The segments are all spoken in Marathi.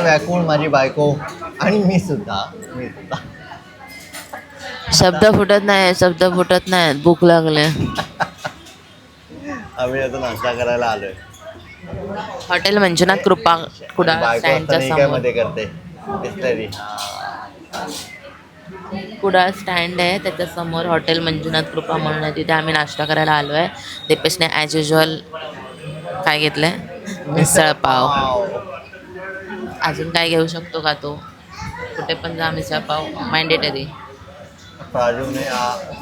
व्याकुळ माझी बायको आणि मी सुद्धा शब्द फुटत नाही, शब्द फुटत नाहीत. भूक लागले. आम्ही आता नाश्ता करायला आलोय. हॉटेल मंजुनाथ कृपा आणि कुडाळ बायको स्टँडच्या असताना ही काय समोर. मध्ये करते बिस्लरी. कुडाळ स्टँड आहे त्याच्या समोर हॉटेल मंजुनाथ कृपा म्हणून आहे. तिथे आम्ही नाश्ता करायला आलो आहे. दीपेशने ॲज युजल काय घेतलंय? मिसळ पाव. अजून काय घेऊ शकतो का तो? कुठे पण जा मिसळ पाव मॅन्डेटरी. प्राजूने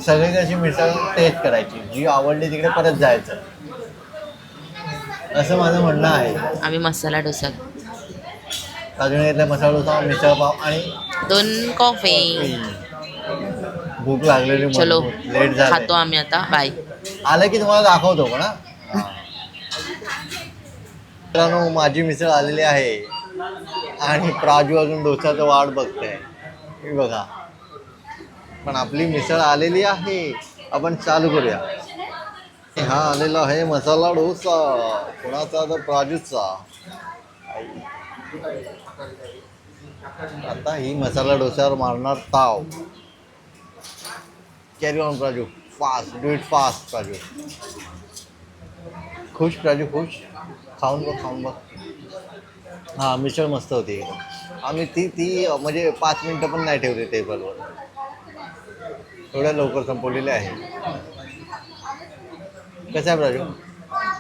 सगळी कशी मिसळ टेस्ट करायची, जी आवडली तिकडे परत जायचं, असं माझं म्हणणं आहे. आम्ही मसाला डोसा, प्राजूने घेतला मसाला डोसा, मिसळ पाव आणि 2 कॉफी. कॉफी. भूक लागलेली चलो म्हणून लेट झाले. खातो आम्ही आता. बाय. आलं की तुम्हाला दाखवतो पण मित्रांनो, माझी मिसळ आलेली आहे आणि प्राजू अजून डोसाचं वाट बघतोय. हे बघा, पण आपली मिसळ आलेली आहे. आपण चालू करूया. हा आलेला आहे मसाला डोसा. कोणाचा? तर प्राजूचा. आता ही मसाला डोस्यावर मारणार ताव. Carry on Praju, fast, do it fast Praju. खुश प्राजू, खुश. खाऊन बघ, खाऊन बघ. हा, मिसळ मस्त होती. आम्ही ती ती म्हणजे 5 मिनिटं पण नाही ठेवली टेबलवर, एवढ्या लवकर संपवलेले आहे. कसं आहे प्राजू?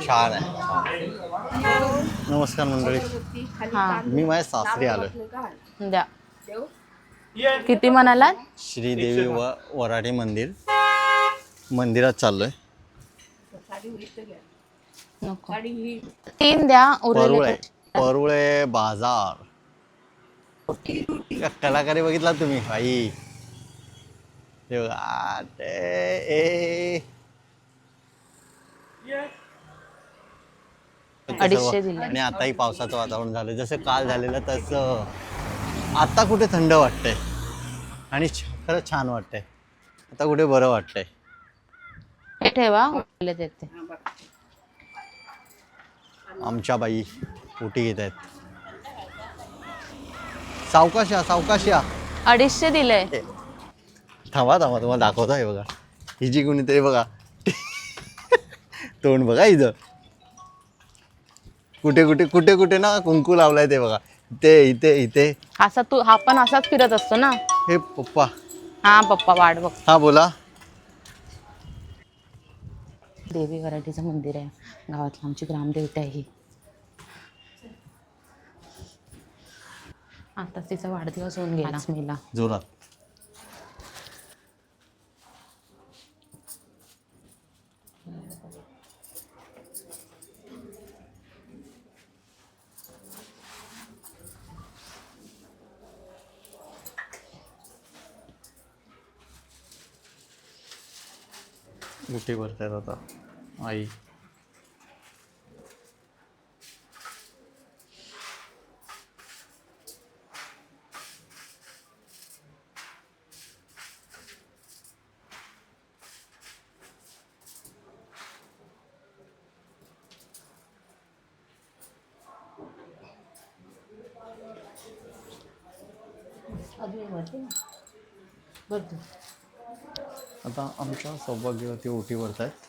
छान आहे. नमस्कार मंडळी, मी माझ्या सासरी आलोय. द्या. किती म्हणालात? श्रीदेवी वराठी मंदिरात चाललोय. नको. 3 द्या. परुळे उरलेले परुळे बाजार. कलाकारी बघितला तुम्ही भाई? ते बघा, ए 250 दिले. आणि आताही पावसाचं वातावरण झालं, जसं काल झालेलं तसं आता कुठे थंड वाटतंय आणि खरंच छान वाटतंय. आता कुठे बरं वाटतंय. हे ठेवा. उरले देते. आमच्या बाई उटी घेत आहेत. सावकाश या, सावकाश या. 250 दिले. थांबा थांबा, तुम्हाला दाखवतो. आहे बघा, ही जी कोणीतरी बघा तोंड बघा इथं, कुठे कुठे कुठे कुठे ना कुंकू लावलाय ते बघा. इथे इथे इथे. असा तू हा पण असाच फिरत असतो ना. हे पप्पा. हा पप्पा वाट बघ. हा बोला. देवी वराठीचं मंदिर आहे गावातलं, आमची ग्रामदेवता आहे ही. आता तिचा वाढदिवस होऊन गेला 5 मेला. जोरात. उठी भरतायत आता आई. आता आमच्या सौभाग्यवती ओटी भरतायत.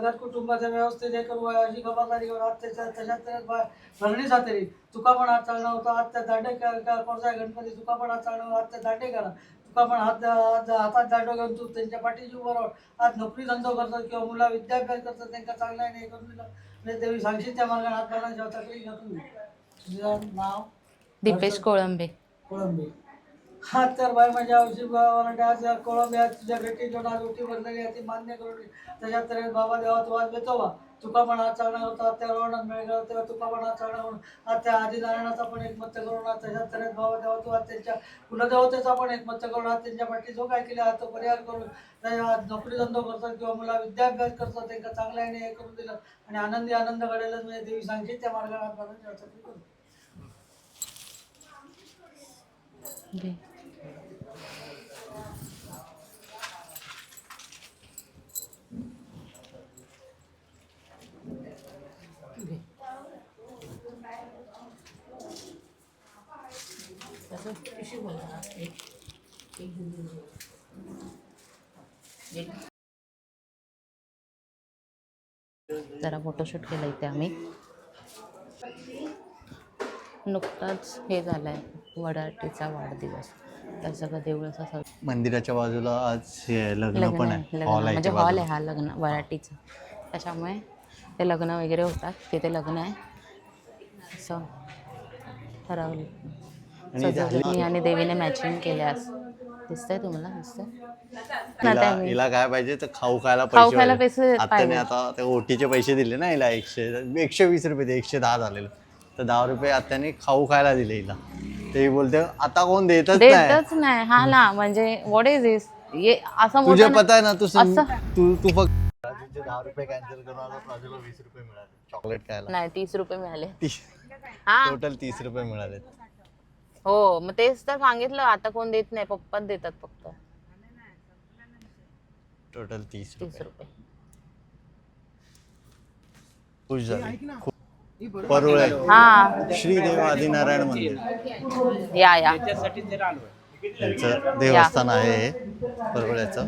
घर कुटुंबाच्या व्यवस्थेत करू अशी खबरदारी घेऊन तशात भरणी जाते. तुका पण हात चालणं होतं आत्या दांडे कोणता गणपती तुका पण हात चालणं आत्या दांडे करा. तुका पण हातात दांडो घेऊन तू त्यांच्या पाठीशी उभं राहून आज नोकरी धंदो करतात किंवा मुला विद्याभ्यास करतात त्यांना चांगला हे करून दिलं म्हणजे देवी सांगशील त्या मार्गाने हात घालून तकडी घातली. तुझं नाव दीपेश कोळंबे. कोळंबे. हा तर बाय माझ्या औषधी आज कोळंबे आज तुझ्या भेटी घेऊन आज उठी भरलेली आहे ती मान्य करून घे. त्याच्यात तरी बाबा देवा तू आज येतो बा तुका पण आज चालणार होता त्या रोवणात मिळेल तेव्हा तुका पण आज चालणार म्हणून आज त्या आदिनारायणाचा पण एक मत्त करून आज त्याच्यात तरी बाबा देवा तू आज त्यांच्या कुलदेवतेचा पण एक मत्त करून आज त्यांच्या पाठी जो काय केला तो परिहार करून त्या आज नोकरी धंदो करतात किंवा मुला विद्याभ्यास करतात त्यांना चांगल्या हे करून दिलं आणि आनंदी आनंद घडेलच म्हणजे देवी सांगशील त्या मार्गाने आज मला त्यासाठी करू. जरा फोटोशूट केलं इथे आम्ही. नुकताच हे झालंय वडाटीचा वाढदिवस तर सगळं देवळाचं असं मंदिराच्या बाजूला आज हे लग्न पण आहे. हॉल आहे म्हणजे त्या हॉल बाजूला. आहे हा लग्न वडाटीचा त्याच्यामुळे ते लग्न वगैरे होतात तिथे लग्न आहे असं ठरवलं. आणि सजवलं मी आणि देवीने मॅचिंग केले आज. दिसतंय तुम्हाला दिसतंय ना हिला त्या मी हिला काय पाहिजे तर खाऊ खायला खाऊ पैसे खायला पाहिजे. पैसे आत्याने पाहिजे. आता ते ओटीचे पैसे दिले ना हिला 120 रुपये ते 110 झालेलं तर 10 रुपये आत्याने खाऊ खायला दिले हिला. ते बोलते आता कोण देतच नाही. देतच नाही हा ना म्हणजे व्हॉट इज दिस ये असं तुझे मोठं पता आहे ना तू असं- तू फक्त राजूचे 10 रुपये कॅन्सल करून आला राजूला 20 रुपये मिळाले चॉकलेट खायला. नाही 30 रुपये मिळाले हा टोटल 30 रुपये मिळाले. हो मग तेच तर सांगितलं आता कोण देत नाही पप्पाच देतात फक्त टोटल 30 30 रुपये. रुपये. खुश झाली. परुळ आहे. हा श्रीदेव आदिनारायण मंदिर या या यांचं देवस्थान आहे परवड्याचं.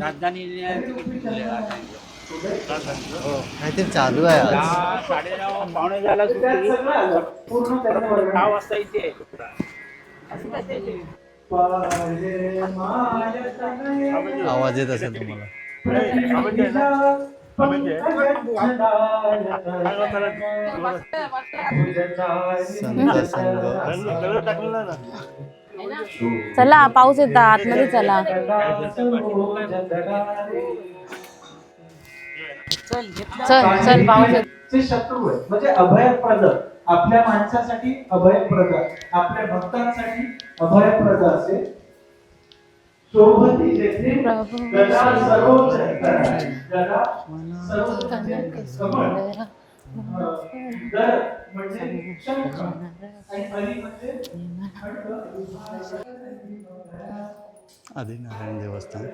काहीतरी चालू आहे आज. 9:30 आवाज येत असेल तुम्हाला. संत संघ चला पाऊस येता आतमध्ये चला. चल चल पाऊस येत. चे शत्रू आहे म्हणजे अभयप्रद आपल्या माणसासाठी अभयप्रद आपल्या भक्तांसाठी अभयप्रद असे शोभती जेथे गदा सर्वोच्च गदा सर्वोच्च कमळ दर म्हणजे शंख आणि हरी म्हणजे आदिनारायण देवस्थान.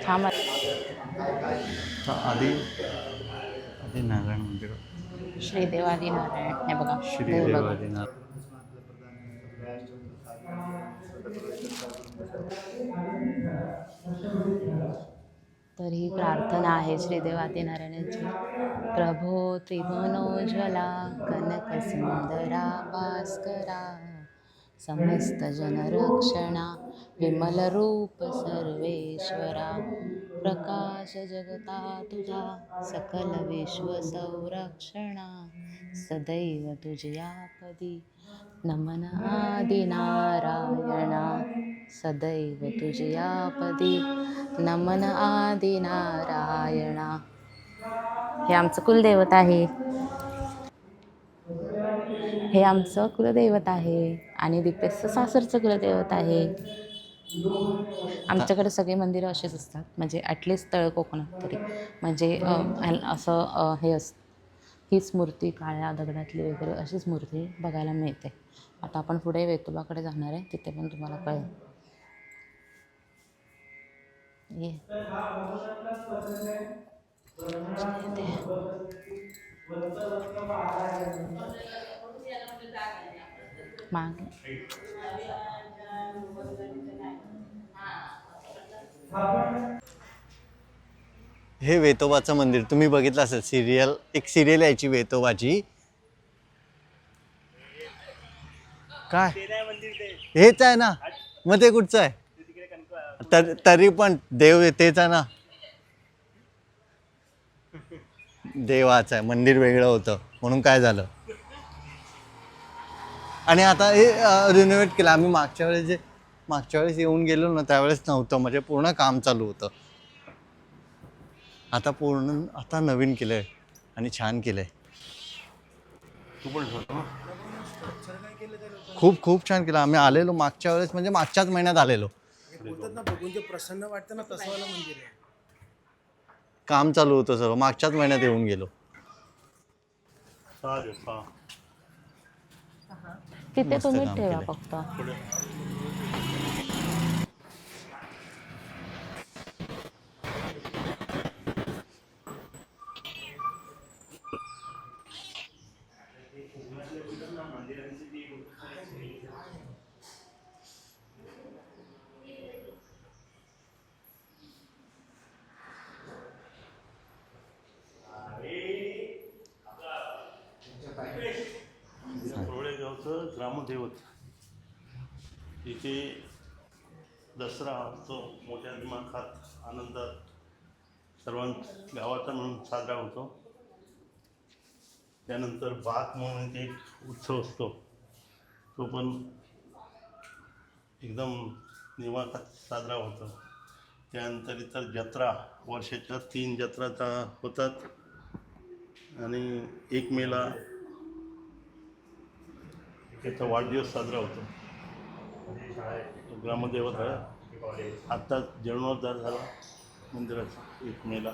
थांबा. आदिनारायण मंदिर. श्रीदेव आदिनारायण हे बघा हे श्रीदेव बघा. आदिनारायण. तर ही प्रार्थना आहे श्रीदेव आदिनारायणाची. प्रभो त्रिभुवनोज्ज्वला कनक सुंदरा भास्करा समस्त जनरक्षणा विमल रूप सर्वेश्वरा प्रकाश जगता तुझा सकल विश्व संरक्षणा सदैव तुझ्या पदी नमन आदिनारायणा सदैव तुझ्या पदी नमन आदिनारायणा. हे आमचं कुलदैवत आहे. हे आमचं कुलदैवत आहे आणि दीपेशचं सासरचं कुलदैवत आहे. आमच्याकडे सगळे मंदिरं असेच असतात म्हणजे ॲटलिस्ट तळ कोकणात तरी म्हणजे असं हे असतं. हीच मूर्ती काळ्या दगडातली वगैरे अशीच मूर्ती बघायला मिळते. आता आपण पुढे वेतोबाकडे जाणार आहे तिथे पण तुम्हाला कळेल. ये मागे हे वेतोबाचं मंदिर तुम्ही बघितलं असेल सिरियल, एक सिरियल यायची वेतोबाची. काय हेच आहे ना, मग ते कुठचं आहे? तरी पण देव तेच आहे ना. देवाचं आहे, मंदिर वेगळं होतं म्हणून काय झालं. आणि आता हे रिनोव्हेट केलं आम्ही. मागच्या वेळेस येऊन गेलो ना त्यावेळेस नव्हतं, म्हणजे पूर्ण काम चालू होतं. आता नवीन केलंय आणि छान केलंय. खूप खूप छान केलं. आम्ही आलेलो मागच्या वेळेस, म्हणजे मागच्याच महिन्यात आलेलो. बोलतात ना, बघून ते प्रसन्न वाटतं ना, तसं वाला मंदिर आहे. काम चालू होतं सर्व, मागच्याच महिन्यात येऊन गेलो. तिथे मस्त तुम्ही काम ठेवा केलंय. फक्त. कोळेगावचं ग्रामदैवत. इथे दसरा उत्सव मोठ्या दिमाखात आनंदात गावाचा म्हणून साजरा होतो. त्यानंतर बात म्हणून एक उत्सव असतो, तो पण एकदम दिमाखात साजरा होतो. त्यानंतर इतर जत्रा, वर्षाच्या 3 जत्रा होतात. आणि 1 मेला त्याचा वाढदिवस साजरा होतो. ग्रामदैवत आहे. आत्ता जीर्णोद्धार झाला मंदिराचा 1 मेला.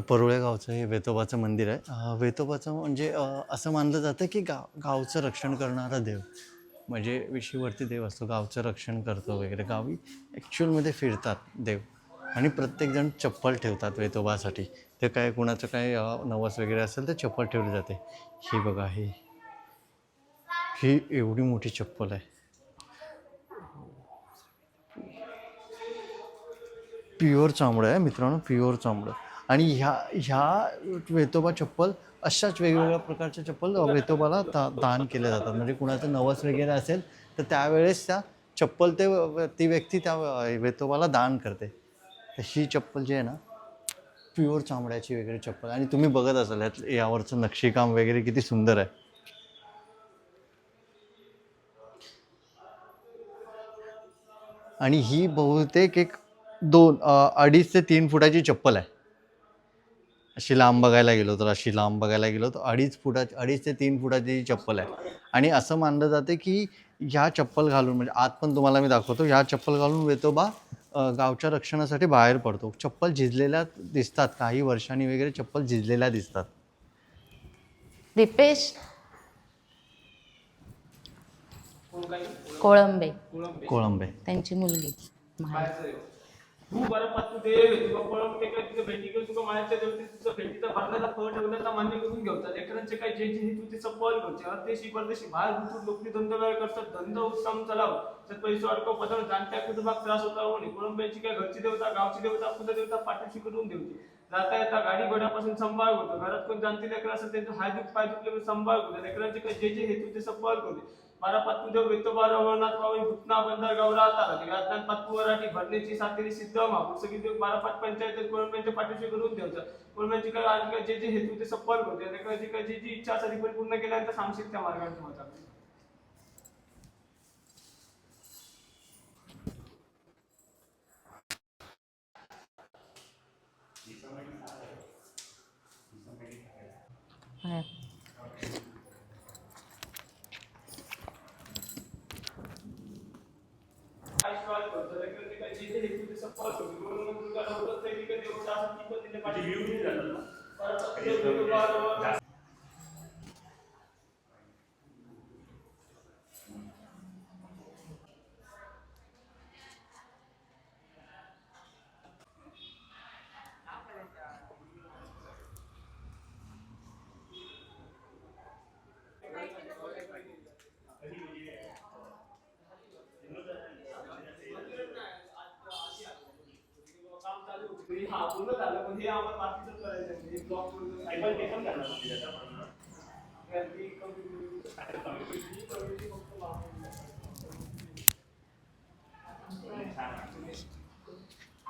परुळे गावचं हे वेतोबाचं मंदिर आहे. वेतोबाचं म्हणजे असं मानलं जातं की गावचं रक्षण करणारा देव, म्हणजे विशीवरती देव असतो, गावचं रक्षण करतो वगैरे. गावी ॲक्च्युअलमध्ये फिरतात देव आणि प्रत्येकजण चप्पल ठेवतात वेतोबासाठी. ते काय कुणाचं काय नवस वगैरे असेल तर चप्पल ठेवली जाते. ही बघा, ही एवढी मोठी चप्पल आहे. प्युअर चामडं आहे मित्रांनो, प्युअर चामडं. आणि ह्या वेतोबा चप्पल, अशाच वेगवेगळ्या प्रकारच्या चप्पल वेतोबाला दान केल्या जातात. म्हणजे कुणाचं नवस वगैरे असेल तर त्यावेळेस त्या चप्पल ती व्यक्ती त्या वेतोबाला दान करते. तर ही चप्पल जी आहे ना, प्युअर चामड्याची वगैरे चप्पल. आणि तुम्ही बघत असाल यावरचं नक्षीकाम वगैरे किती सुंदर आहे. आणि ही बहुतेक 2.5 ते 3 फुटाची चप्पल आहे. अशी लांब बघायला गेलो तर 2.5 ते 3 फुटाची चप्पल आहे. आणि असं मानलं जाते की ह्या चप्पल घालून, म्हणजे आत पण तुम्हाला मी दाखवतो, ह्या चप्पल घालून वेतोबा गावच्या रक्षणासाठी बाहेर पडतो. चप्पल झिजलेल्या दिसतात, काही वर्षांनी वगैरे चप्पल झिजलेल्या दिसतात. दीपेश कोळंबे, कोळंबे त्यांची मुलगी. तू बरं पाहतो ते तुझं भेटी घेऊन तुका मायाच्या देवते तुझं भेटीचा भरण्याचा फळ ठेवण्याचा मान्य करून घेऊचा. लेकरांचे काय जे जे तू ते सपॉल घ्यायचे. देशी परदेशी बाहेर गुंतून लोकनी धंदा करतात. धंदा उत्तम चालाव तर पैसे अडकव पदर जाणत्या कुटुंबात त्रास होता होणे. कुळंब्याची काय घरची देवता, गावची देवता, कुल देवता पाठीशी करून देवते. जाता येता गाडी घोड्यापासून सांभाळ होतो. घरात कोण जाणते लेकर असेल त्यांचं हाय दुख पाय दुखले सांभाळ होतो. लेकरांचे काय जे जे हेतू ते सपॉल होते. बारा पातू देव वेतोबा रवळनाथ बाबाई भूतना बंदर गावरा आता राजनाथ पातू वराठी भरण्याची सातेरी सिद्ध महापूर सगळी देव 12-5 पंचायत कोळंब्यांच्या पाठीशी करून द्यायचं. कोळंब्यांची काय आज काय जे जे हेतू ते सफल होते. लेकरांची काय जी जी इच्छा असेल पूर्ण केल्यानंतर सांगशील त्या मार्गाने होतात. आहे. पूर्ण झालं पण हे आम्हाला बाकीचं करायचं आहे. हे ब्लॉक पूर्ण सायकल ते पण करणार म्हणजे त्याच्याप्रमाणे. ती community फक्त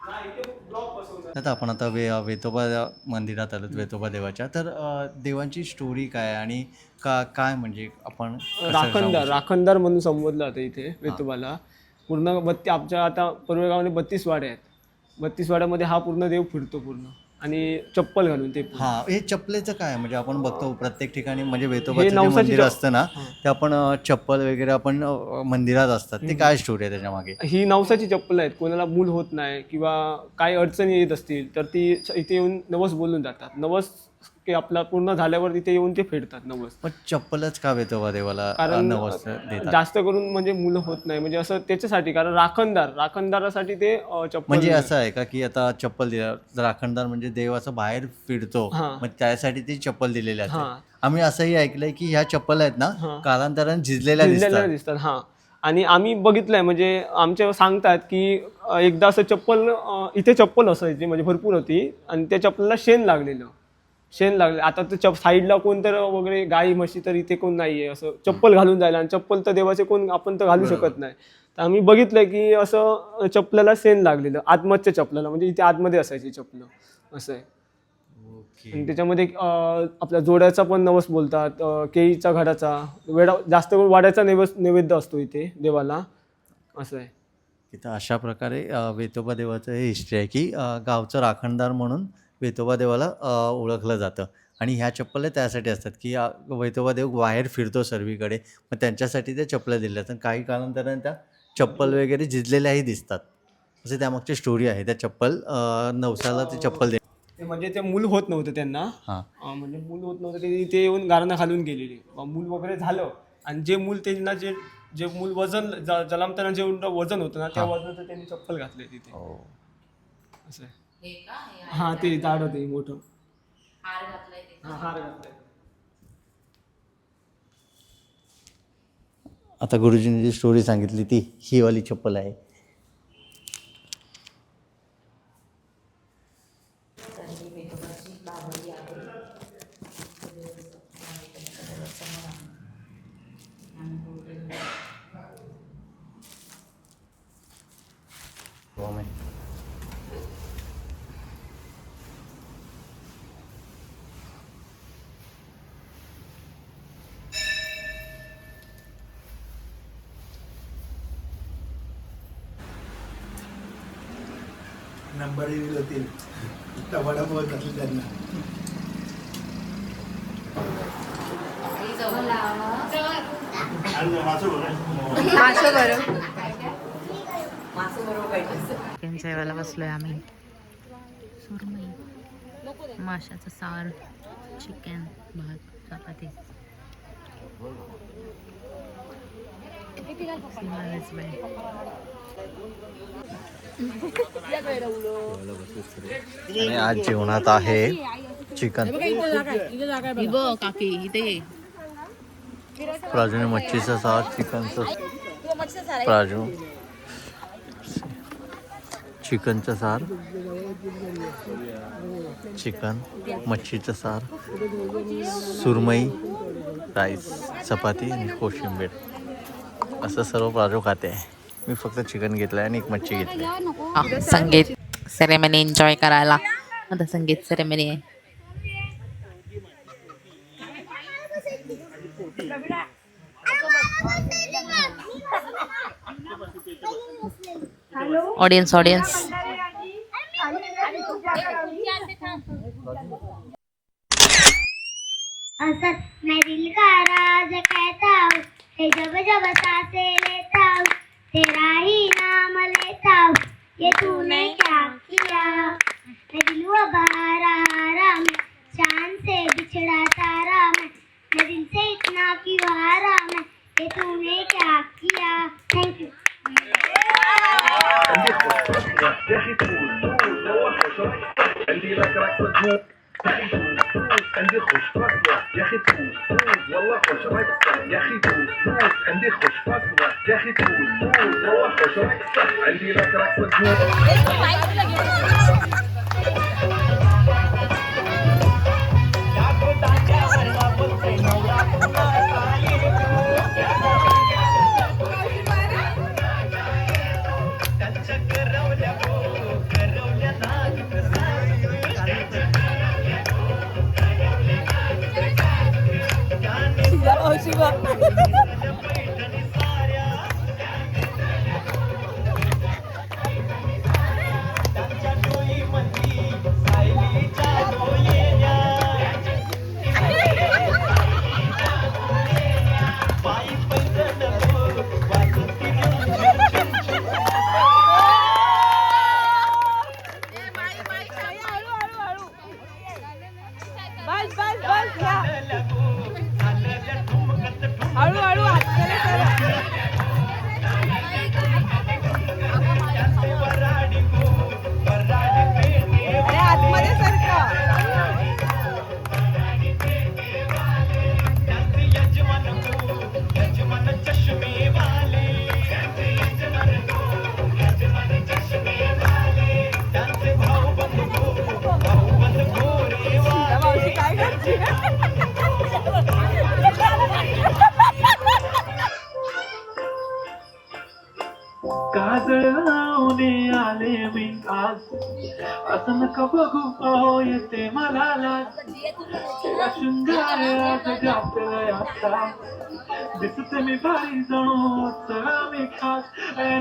नाही इथे ब्लॉक बसवणार. आता आपण आता वेतोबा मंदिरात आलो, वेतोबा देवाच्या. तर देवांची स्टोरी काय आणि काय म्हणजे आपण कसं राखणदार जाऊ राखणदार म्हणून संबोधलं जातं इथे वेतोबाला. पूर्ण आमच्या आता परवेगावमध्ये 32 वाड्या आहेत. 32 वाड्यामध्ये हा पूर्ण देव फिरतो पूर्ण आणि चप्पल घालून ते पूर्ण. हा, हे चप्पलेचं काय म्हणजे आपण बघतो प्रत्येक ठिकाणी म्हणजे हे वेतोबाचं जे नवसाची मंदिर असतं ना, ते आपण चप्पल वगैरे आपण मंदिरात असतात. ते काय स्टोरी आहे त्याच्या मागे? ही नवसाची चप्पल आहेत. कोणाला मूल होत नाही किंवा काही अडचणी येत असतील तर ती इथे येऊन नवस बोलून जातात. नवस की आपला पूर्ण झाल्यावर तिथे येऊन ते फेडतात नवस. पण चप्पलच का वेतोबा देवाला कारण नवस देतात? जास्त करून म्हणजे मुलं होत नाही म्हणजे असं त्याच्यासाठी. कारण राखणदारासाठी ते चप्पल म्हणजे असं आहे का की आता चप्पल दिला, राखणदार म्हणजे देव असं बाहेर फिरतो, हां. मग त्यासाठी ती चप्पल दिलेली असते. हां. आम्ही असंही ऐकलंय की ह्या चप्पल आहेत ना, हां. कालांतराने झिजलेल्या झिजलेल्या दिसतात. दिसतात. हां. आणि आम्ही बघितलंय म्हणजे आमच्या सांगतात की एकदा असं चप्पल इथे चप्पल असायची म्हणजे भरपूर होती आणि त्या चप्पलला शेण लागलं. आता तर साईडला कोण तर वगैरे गाई म्हशी तर इथे कोण नाहीये असं चप्पल घालून जायला. आणि चप्पल तर देवाचे कोण आपण तर घालू शकत नाही. तर आम्ही बघितलंय की असं चप्पलाला शेण लागलेलं आतमधच्या चप्पलाला म्हणजे इथे आतमध्ये असायची चप्पल असं आहे. आणि त्याच्यामध्ये आपल्या जोड्याचा पण नवस बोलतात, केळीचा घडाचा जास्त करून वाड्याचा नैवेद्य असतो इथे देवाला असं आहे. तिथं अशा प्रकारे वेतोबा देवाचं हे हिस्ट्री आहे की गावचं राखणदार म्हणून वेतोबा देवाला ओळखलं जातं. आणि ह्या चप्पल त्यासाठी असतात की वेतोबा देव बाहेर फिरतो सर्वीकडे, मग त्यांच्यासाठी त्या चप्पल दिल्या जातात. काही कालांतराने त्या चप्पल वगैरे झिजलेल्याही दिसतात. असे त्यामागची स्टोरी आहे. त्या चप्पल नवसाला ते चप्पल ते म्हणजे ते मूल होत नव्हतं त्यांना. हां. म्हणजे मूल होत नव्हतं ते येऊन गारणं घालून गेलेले. मूल वगैरे झालं आणि जे मूल त्यांना जे मूल वजन जन्मताना जे वजन होतं ना त्या वजनाचं त्यांनी चप्पल घातलंय तिथे असं आहे. हा ते झाड होते मोठं हार घातलाय. आता गुरुजींनी जी स्टोरी सांगितली ती ही वाली चप्पल आहे. नंबर येईल होतील टवाडा बघत असले त्यांना. चिकन जेवायला बसलोय आम्ही. सुरमई, माशाचं सार, चिकन, भात, चपाती. आणि आज जेवणात आहे चिकन. काकी इथे प्राजूने मच्छीचा सार, चिकनचं प्राजू चिकनचं सार, चिकन, मच्छीचं सार, सुरमई, राईस, चपाती आणि कोशिंबीर असं सर्व प्राजू खाते आहे. मी फक्त चिकन घेतलं आहे आणि एक मच्छी घेतली. संगीत सेरेमनी एन्जॉय करायला. आता संगीत सेरेमनी आहे. ऑडियन्स असद मैं दिल का राज कहता हूँ, जब जब सांसें लेता हूँ, तेरा ही नाम लेता हूँ, ये तूने क्या किया। मैं दिल वो बहारा हारा, मैं चांद से बिछड़ा तारा, मैं दिल से इतना क्यों हारा, मैं ये तूने क्या किया। Thank you. عندي لك رقصة تموت عندي خوش فاصلة يا أخي تموت والله خوش رقصة يا أخي تموت عندي خوش فاصلة يا أخي تموت والله خوش رقصة عندي لك رقصة تموت काजळ लावणे आले मी आज असं नका बघू अहो येते मला लाज या शृंगारात गाठलंय आता दिसते मी भारी जणू चला मी खास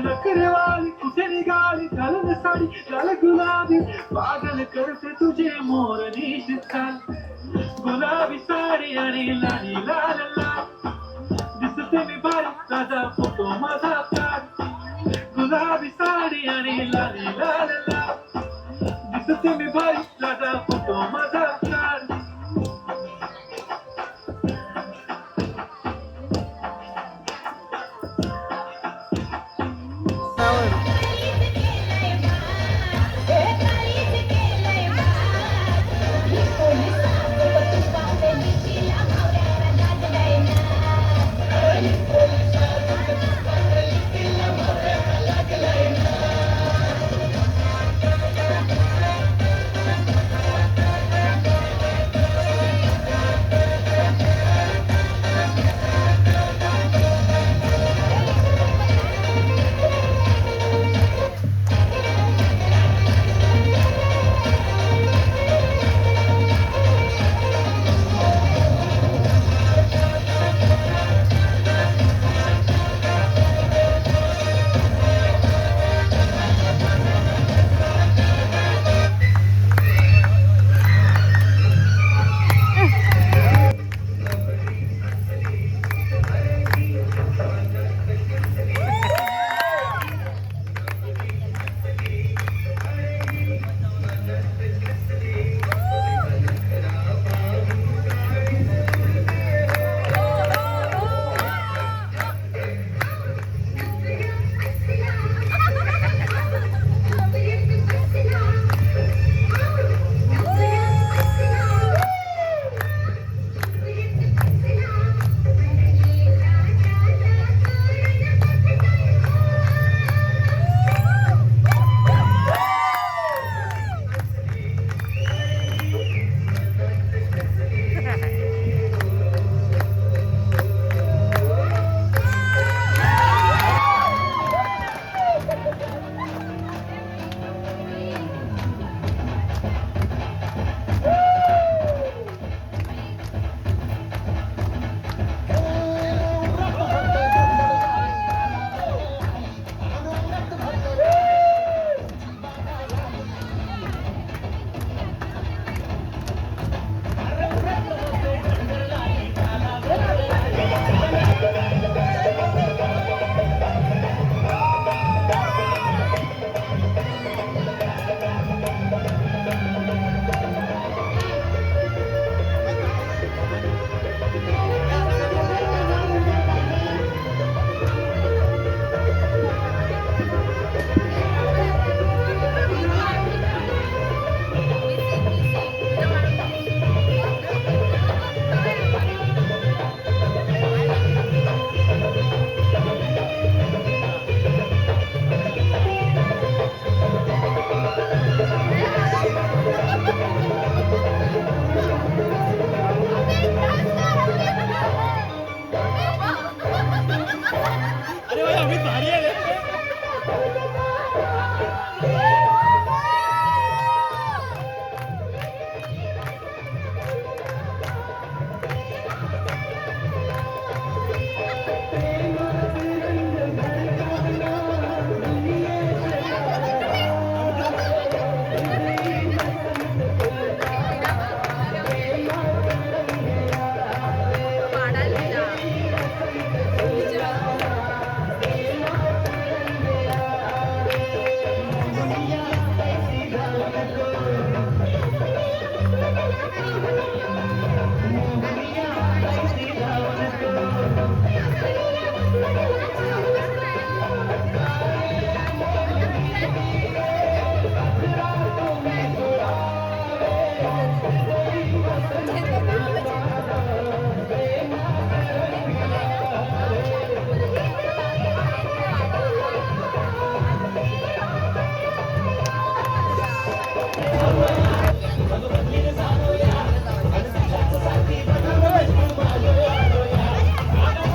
नकरेवाली कुठे निघाली घालून साडी लाल गुलाबी पागल करते तुझे मोर निश्चित गुलाबी साडी आणि लाली लाल लाल दिसते मी भारी ताजा फोटो माझा काढ गुलाबी साडी आणि लाली लाल लाल दिसते मी भारी ताजा फोटो माझा काढ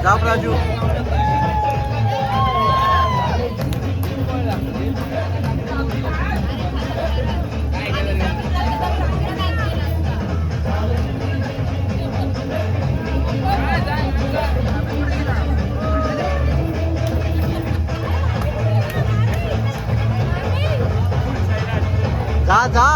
जा राजू. जा जा.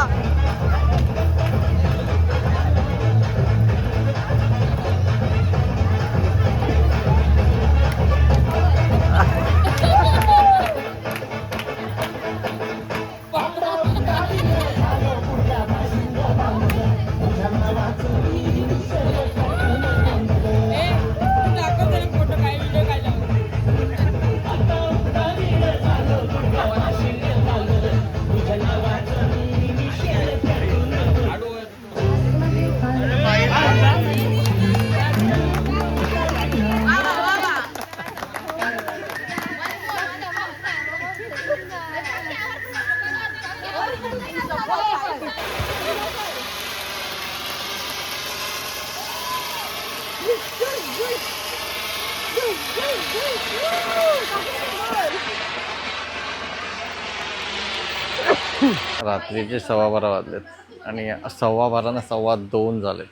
रात्रीचे 12:15 वाजलेत आणि 12:15 ना 2:15 झालेत.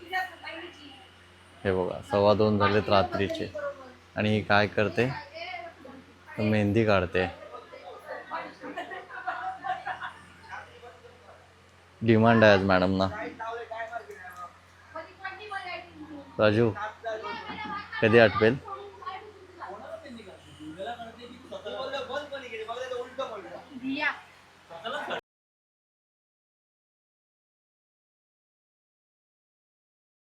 हे बघा 2:15 झालेत रात्रीचे आणि ही काय करते, मेहंदी काढते. डिमांड आहे आज मॅडमना. राजू कधी आठवेल?